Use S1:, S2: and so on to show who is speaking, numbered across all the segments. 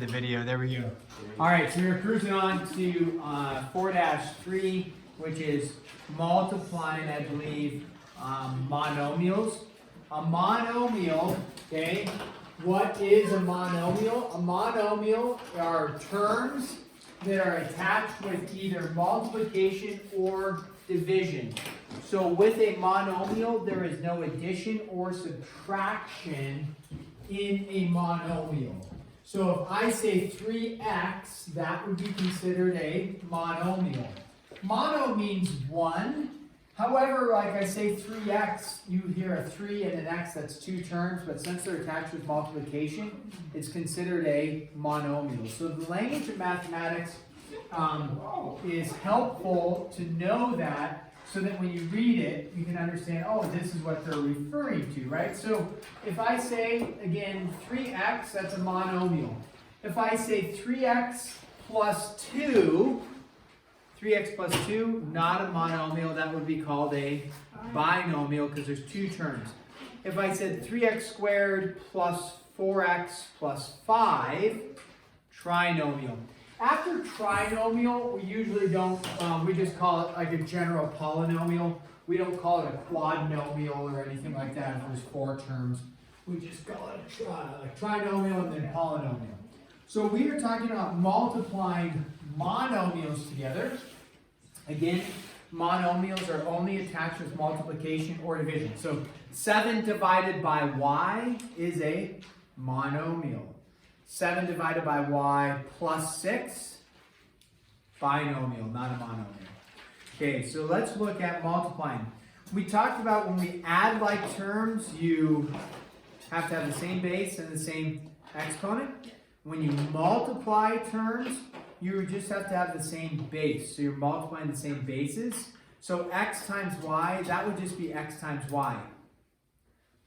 S1: The video, there we go. All right, so we're cruising on to 4-3, which is multiplying, I believe, monomials. A monomial, okay, what is a monomial? A monomial are terms that are attached with either multiplication or division. So with a monomial, there is no addition or subtraction in a monomial. So if I say 3x, that would be considered a monomial. Mono means 1. However, like I say 3x, you hear a 3 and an x, that's 2 terms, but since they're attached with multiplication, it's considered a monomial. So the language of mathematics is helpful to know that, so that when you read it, you can understand, oh, this is what they're referring to, right? So if I say, again, 3x, that's a monomial. If I say 3x plus 2, 3x plus 2, not a monomial, that would be called a binomial because there's 2 terms. If I said 3x squared plus 4x plus 5, trinomial. After trinomial, we usually don't, we just call it like a general polynomial. We don't call it a quadnomial or anything like that if there's 4 terms. We just call it a trinomial and then polynomial. So we are talking about multiplying monomials together. Again, monomials are only attached with multiplication or division. So 7 divided by y is a monomial. 7 divided by y plus 6, binomial, not a monomial. Okay, so let's look at multiplying. We talked about when we add like terms, you have to have the same base and the same exponent. When you multiply terms, you just have to have the same base. So you're multiplying the same bases. So x times y, that would just be x times y.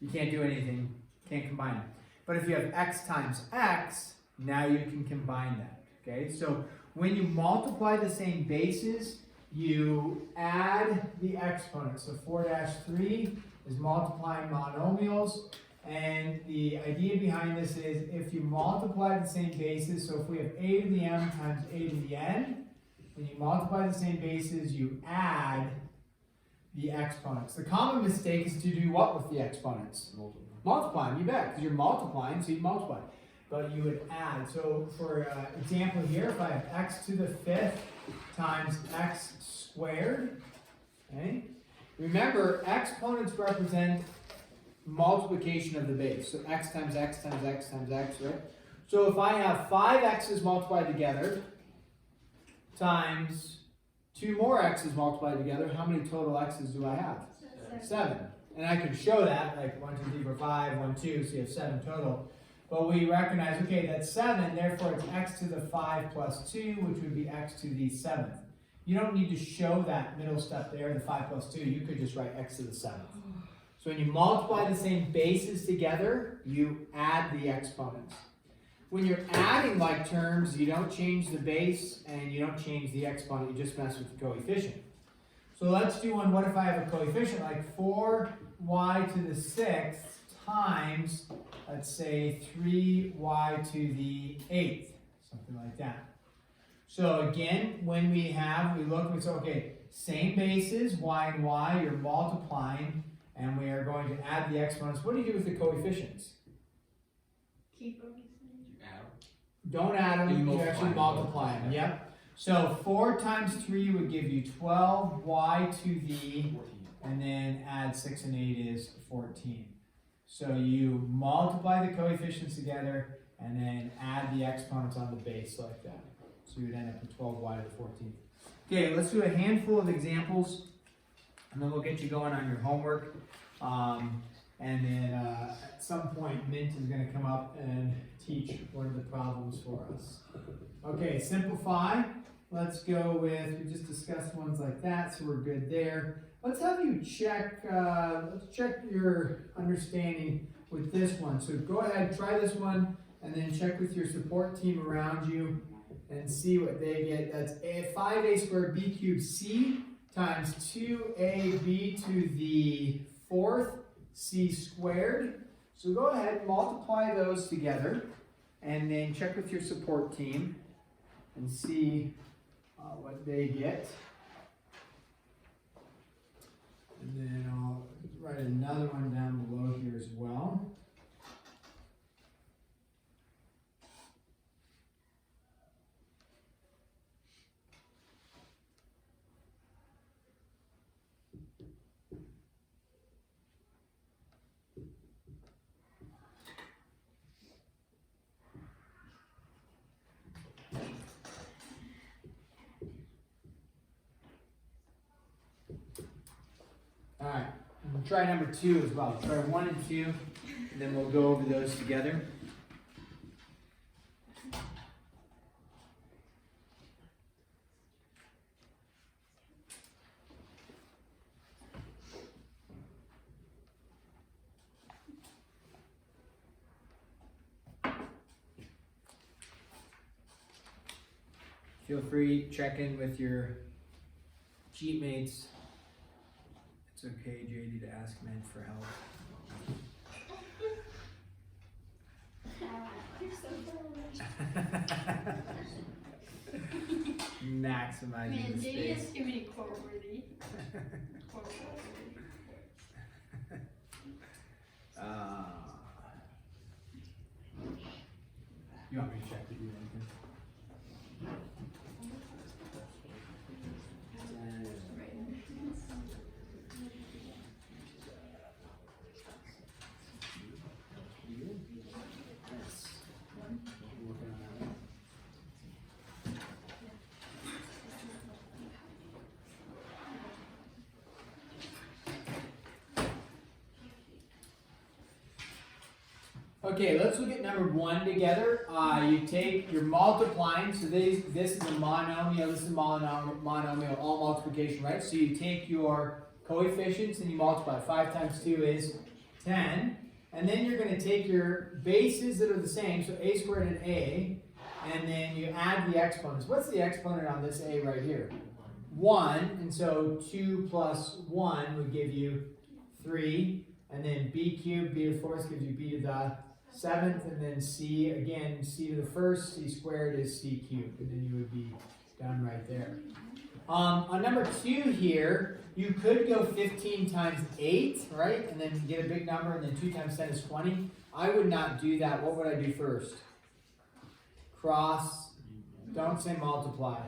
S1: You can't do anything, can't combine it. But if you have x times x, now you can combine that, okay? So when you multiply the same bases, you add the exponents. So 4-3 is multiplying monomials. And the idea behind this is if you multiply the same bases, so if we have a to the m times a to the n, when you multiply the same bases, you add the exponents. The common mistake is to do what with the exponents? Multiplying, you bet, because you're multiplying, so you multiply. But you would add. So for example here, if I have x to the 5th times x squared, okay? Remember, exponents represent multiplication of the base. So x times x times x times x, right? So if I have 5 x's multiplied together times 2 more x's multiplied together, how many total x's do I have? 7. And I can show that, like 1, 2, 3, 4, 5, 1, 2, so you have 7 total. But we recognize, okay, that's 7, therefore it's x to the 5 plus 2, which would be x to the 7th. You don't need to show that middle step there, the 5 plus 2. You could just write x to the 7th. So when you multiply the same bases together, you add the exponents. When you're adding like terms, you don't change the base and you don't change the exponent, you just mess with the coefficient. So let's do one, what if I have a coefficient like 4y to the 6th times, let's say 3y to the 8th, something like that. So again, when we look, we say, okay, same bases, y and y, you're multiplying, and we are going to add the exponents. What do you do with the coefficients?
S2: Keep them.
S1: Don't add them, you actually multiply them. Yep. So 4 times 3 would give you 12, y to the, 14. And then add 6 and 8 is 14. So you multiply the coefficients together and then add the exponents on the base like that. So you would end up with 12y to the 14th. Okay, let's do a handful of examples and then we'll get you going on your homework. And then at some point, Mint is going to come up and teach one of the problems for us. Okay, simplify. Let's go with, we just discussed ones like that, so we're good there. Let's have you check, let's check your understanding with this one. So go ahead, try this one, and then check with your support team around you and see what they get. That's 5a squared b cubed c times 2ab to the 4th c squared. So go ahead, multiply those together. and then check with your support team and see what they get. And then I'll write another one down below here as well. All right, we'll try number 2 as well. Try 1 and 2, and then we'll go over those together. Feel free to check in with your cheat mates. It's okay, JD, to ask men for help.
S2: You're so foolish.
S1: Maximizing
S2: Man,
S1: the
S2: JD
S1: space.
S2: has too many quote-worthy.
S1: You want me to check with you anything? Okay, let's look at number 1 together. You take your multiplying, so this is a monomial, this is a monomial, all multiplication, right? So you take your coefficients and you multiply. 5 times 2 is 10. And then you're going to take your bases that are the same, so a squared and a, and then you add the exponents. What's the exponent on this a right here? 1, and so 2 plus 1 would give you 3. And then b cubed, b to the 4th gives you b to the 7th, and then c, again, c to the 1st, c squared is c cubed, and then you would be done right there. On number 2 here, you could go 15 times 8, right, and then get a big number, and then 2 times 10 is 20. I would not do that. What would I do first? Cross, don't say multiply,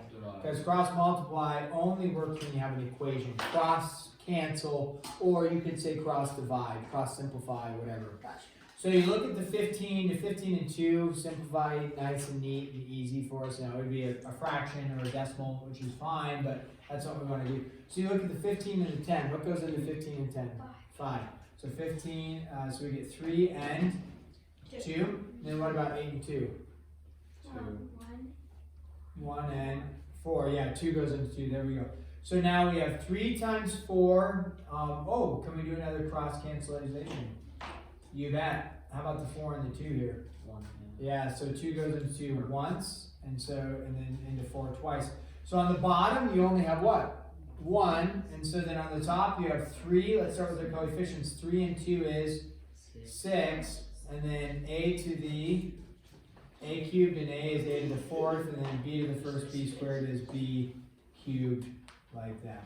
S1: because cross multiply only works when you have an equation. Cross, cancel, or you could say cross divide, cross simplify, whatever. So you look at the 15 and 2, simplify nice and neat and easy for us. Now it would be a fraction or a decimal, which is fine, but that's what we want to do. So you look at the 15 and the 10. What goes into 15 and 10? 5. So 15, so we get 3 and 2. Then what about 8 and 2? 1 and 4. Yeah, 2 goes into 2. There we go. So now we have 3 times 4. Can we do another cross cancellation? You bet. How about the 4 and the 2 here?
S3: 1.
S1: Yeah, so 2 goes into 2 once, and then into 4 twice. So on the bottom, you only have what? 1, and so then on the top, you have 3. Let's start with the coefficients. 3 and 2 is 6, and then a to the a cubed, and a is a to the 4th, and then b to the 1st, b squared is b cubed, like that.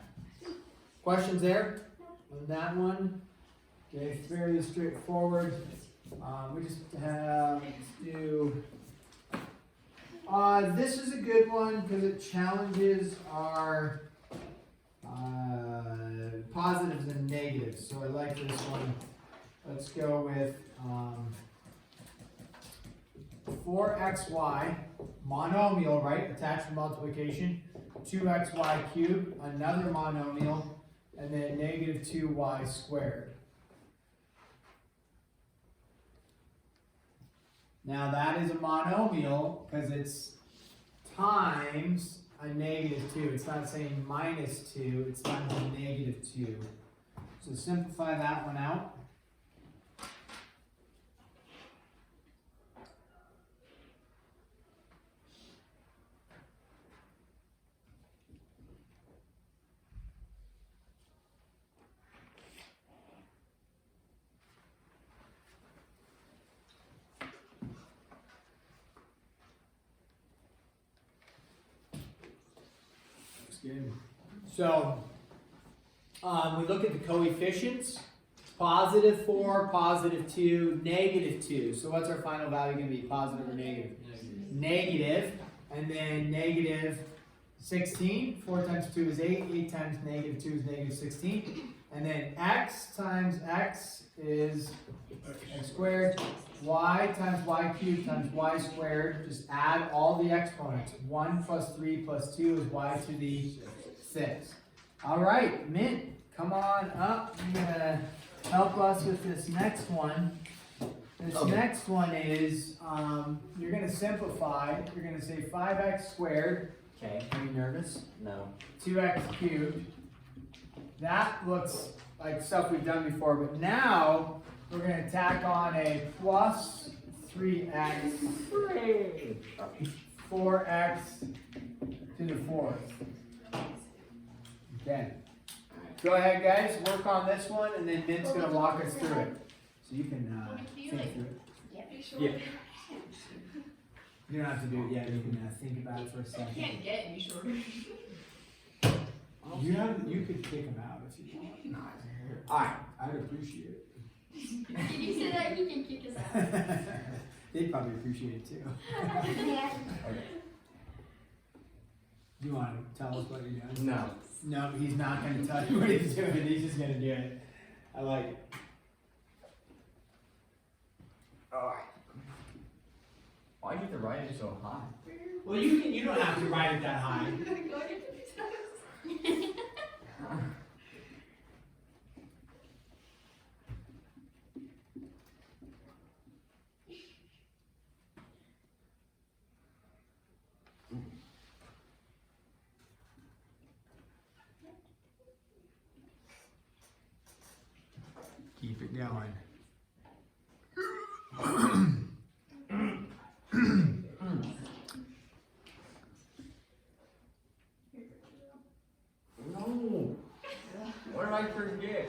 S1: Questions there on that one? Okay, fairly straightforward. We just have to do, this is a good one because it challenges our positives and negatives. So I like this one. Let's go with 4xy, monomial, right? Attached to multiplication. 2xy cubed, another monomial, and then negative 2y squared. Now that is a monomial because it's times a negative 2. It's not saying minus 2, it's times a negative 2. So simplify that one out. good. So, we look at the coefficients. Positive 4, positive 2, negative 2. So what's our final value going to be? Positive or negative? Negative. And then negative 16. 4 times 2 is 8. 8 times negative 2 is negative 16. And then x times x is x squared. Y times y cubed times y squared. Just add all the exponents. 1 plus 3 plus 2 is y to the 6. All right, Mint, come on up. You're going to help us with this next one. This next one is, you're going to simplify. You're going to say 5x squared.
S3: Okay.
S1: Are you nervous?
S3: No.
S1: 2x cubed. That looks like stuff we've done before, but now we're going to tack on a plus 3x, 4x to the 4th. Okay. Go ahead, guys. Work on this one, and then Mint's going to walk us through it. So you can think through it.
S3: Yeah.
S1: You don't have to do it yet. You can think about it for a second.
S2: I can't get any shorter.
S1: You could kick him out if you want. Alright, I'd appreciate it.
S2: Did you say that? You can kick us out.
S1: They'd probably appreciate it too. Do you want to tell us what you're doing?
S3: No.
S1: No, he's not going to tell you what he's doing. He's just going to do it. I like it.
S3: Alright. Why do you have to write it so high?
S1: Well, you don't have to write it that high. Keep it going.
S3: No. What did I forget?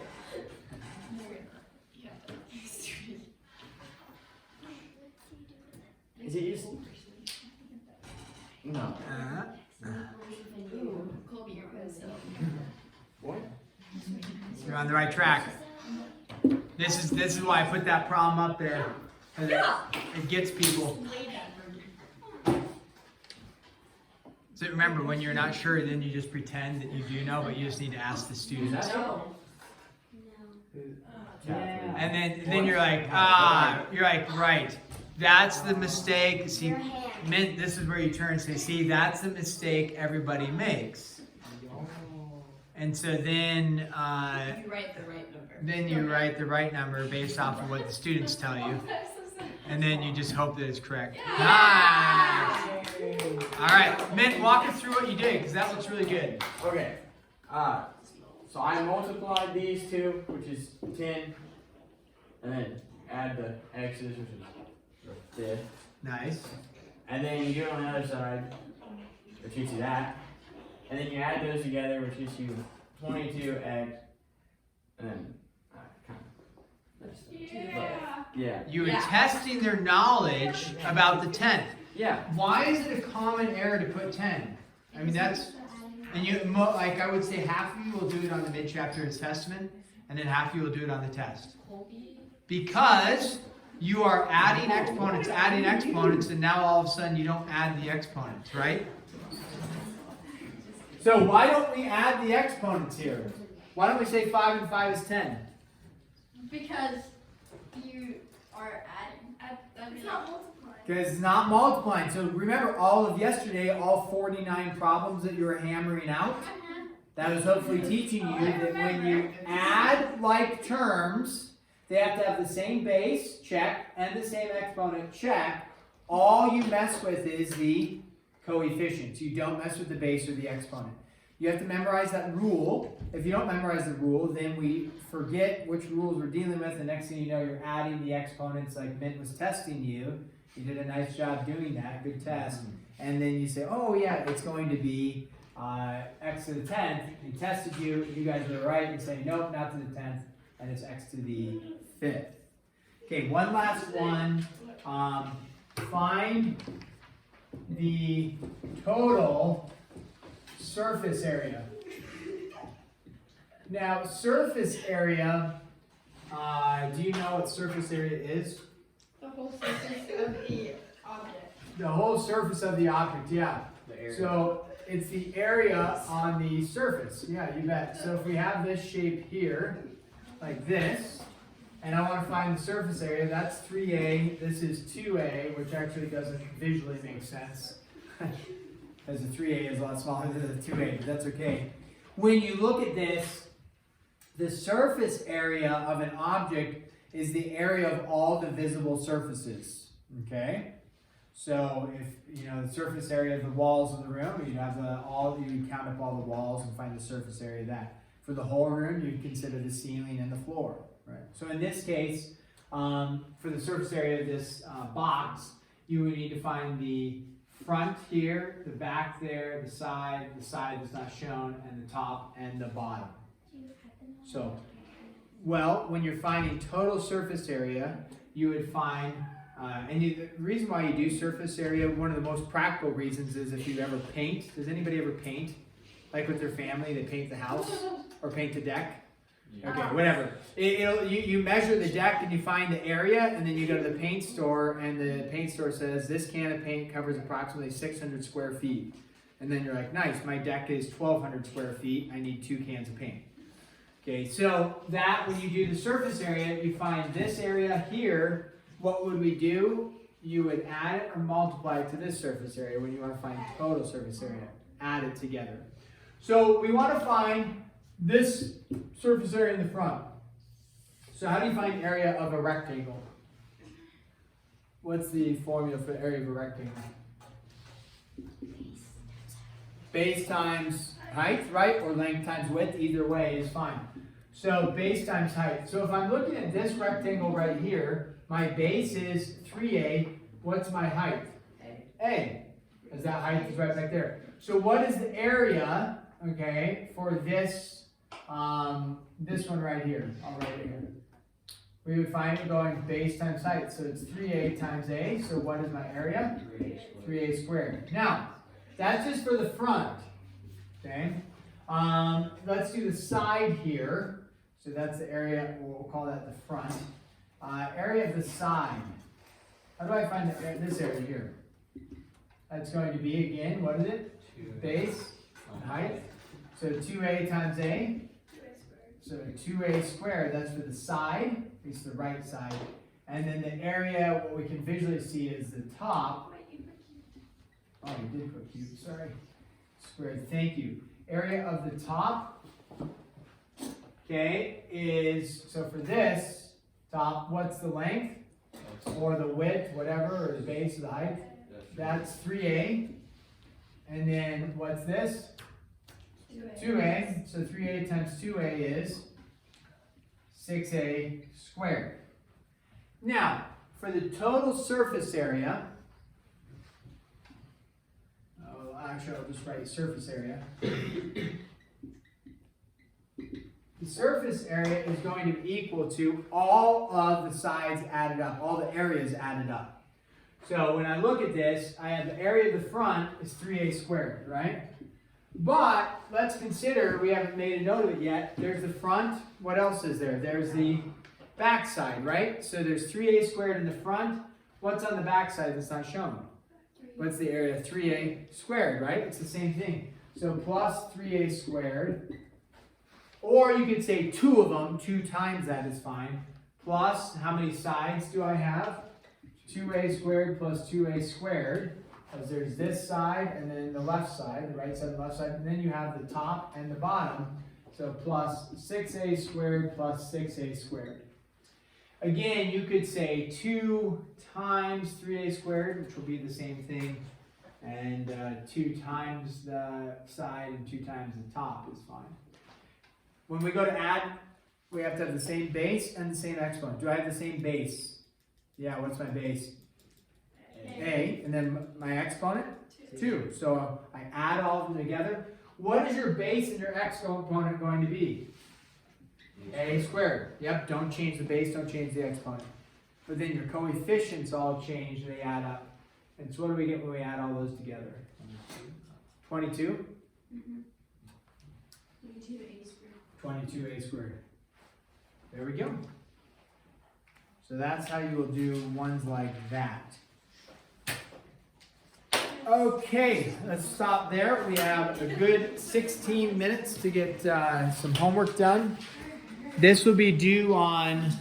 S3: Is it just? No. What?
S1: You're on the right track. This is why I put that problem up there. 'Cause it gets people. So remember, when you're not sure, then you just pretend that you do know, but you just need to ask the students. And then you're like, right. That's the mistake. See, Mint, this is where you turn and say, see, that's the mistake everybody makes. And so then
S2: You write the right number.
S1: then you write the right number based off of what the students tell you. And then you just hope that it's correct. Nice! All right, Mint, walk us through what you did, because that looks really good.
S3: Okay. So I multiplied these two, which is 10, and then add the x's, which is the fifth.
S1: Nice.
S3: And then you do it on the other side, which gets you that. And then you add those together, which gets you 22x, and then kind of this.
S2: Yeah.
S3: Yeah.
S1: You were testing their knowledge about the 10th.
S3: Yeah.
S1: Why is it a common error to put 10? I mean, that's, and like I would say half of you will do it on the mid-chapter assessment, and then half of you will do it on the test. Because you are adding exponents, and now all of a sudden you don't add the exponents, right? So why don't we add the exponents here? Why don't we say 5 and 5 is 10?
S2: Because you are adding. It's not multiplying.
S1: Because it's not multiplying. So remember all of yesterday, all 49 problems that you were hammering out? That was hopefully teaching you that when you add like terms, they have to have the same base, check, and the same exponent, check. All you mess with is the coefficients. You don't mess with the base or the exponent. You have to memorize that rule. If you don't memorize the rule, then we forget which rules we're dealing with. The next thing you know, you're adding the exponents like Mint was testing you. You did a nice job doing that. Good test. And then you say, oh yeah, it's going to be x to the 10th. He tested you. You guys were right. You say, nope, not to the 10th. And it's x to the 5th. Okay, one last one. Find the total surface area. Now, surface area, do you know what surface area is?
S2: The whole surface of the object.
S1: The whole surface of the object, yeah.
S3: The area.
S1: So it's the area on the surface. Yeah, you bet. So if we have this shape here, like this, and I want to find the surface area, that's 3A, this is 2A, which actually doesn't visually make sense. As a 3A is a lot smaller than a 2A, but that's okay. When you look at this, the surface area of an object is the area of all the visible surfaces, okay? So if, you know, the surface area of the walls of the room, you'd have you'd count up all the walls and find the surface area of that. For the whole room, you'd consider the ceiling and the floor, right? So in this case, for the surface area of this box, you would need to find the front here, the back there, the side that's not shown, and the top and the bottom. So, well, when you're finding total surface area, you would find, the reason why you do surface area, one of the most practical reasons is if you ever paint. Does anybody ever paint? Like with their family, they paint the house or paint the deck?
S3: Yeah.
S1: Okay, whatever. You measure the deck and you find the area, and then you go to the paint store, and the paint store says this can of paint covers approximately 600 square feet. And then you're like, nice, my deck is 1,200 square feet, I need 2 cans of paint. Okay, so that when you do the surface area, you find this area here. What would we do? You would add it or multiply it to this surface area when you want to find total surface area. Add it together. So we want to find this surface area in the front. So how do you find area of a rectangle? What's the formula for the area of a rectangle? Base times height, right? Or length times width, either way is fine. So base times height. So if I'm looking at this rectangle right here, my base is 3A. What's my height? A. Because that height is right back there. So what is the area, okay, for this, this one right here? I'll write it here. We would find it going base times height. So it's 3A times A. So what is my area? 3A squared. Now, that's just for the front. Okay. Let's do the side here. So that's the area, we'll call that the front. Area of the side. How do I find this area here? That's going to be, again, what is it? Base, height. So 2A times A. So 2A squared, that's for the side, at least the right side. And then the area, what we can visually see is the top. Oh, you did put cube, sorry. Squared, thank you. Area of the top, okay, is, so for this top, what's the length? Or the width, whatever, or the base of the height? That's 3A. And then what's this? 2A. So 3A times 2A is 6A squared. Now, for the total surface area, actually, I'll just write surface area. The surface area is going to be equal to all of the sides added up, all the areas added up. So when I look at this, I have the area of the front is 3A squared, right? But let's consider, we haven't made a note of it yet, there's the front, what else is there? There's the back side, right? So there's 3A squared in the front. What's on the back side that's not shown? What's the area of 3A squared, right? It's the same thing. So plus 3A squared. Or you could say 2 of them, 2 times that is fine. Plus, how many sides do I have? 2A squared plus 2A squared. Because there's this side and then the left side, the right side and the left side. And then you have the top and the bottom. So plus 6A squared plus 6A squared. Again, you could say 2 times 3A squared, which will be the same thing, and 2 times the side and 2 times the top is fine. When we go to add, we have to have the same base and the same exponent. Do I have the same base? Yeah, what's my base? A. And then my exponent? 2. So I add all of them together. What is your base and your exponent going to be? A squared. Yep, don't change the base, don't change the exponent. But then your coefficients all change, they add up. And so what do we get when we add all those together? 22? 22a squared. There we go. So that's how you will do ones like that. Okay, let's stop there. We have a good 16 minutes to get some homework done. This will be due on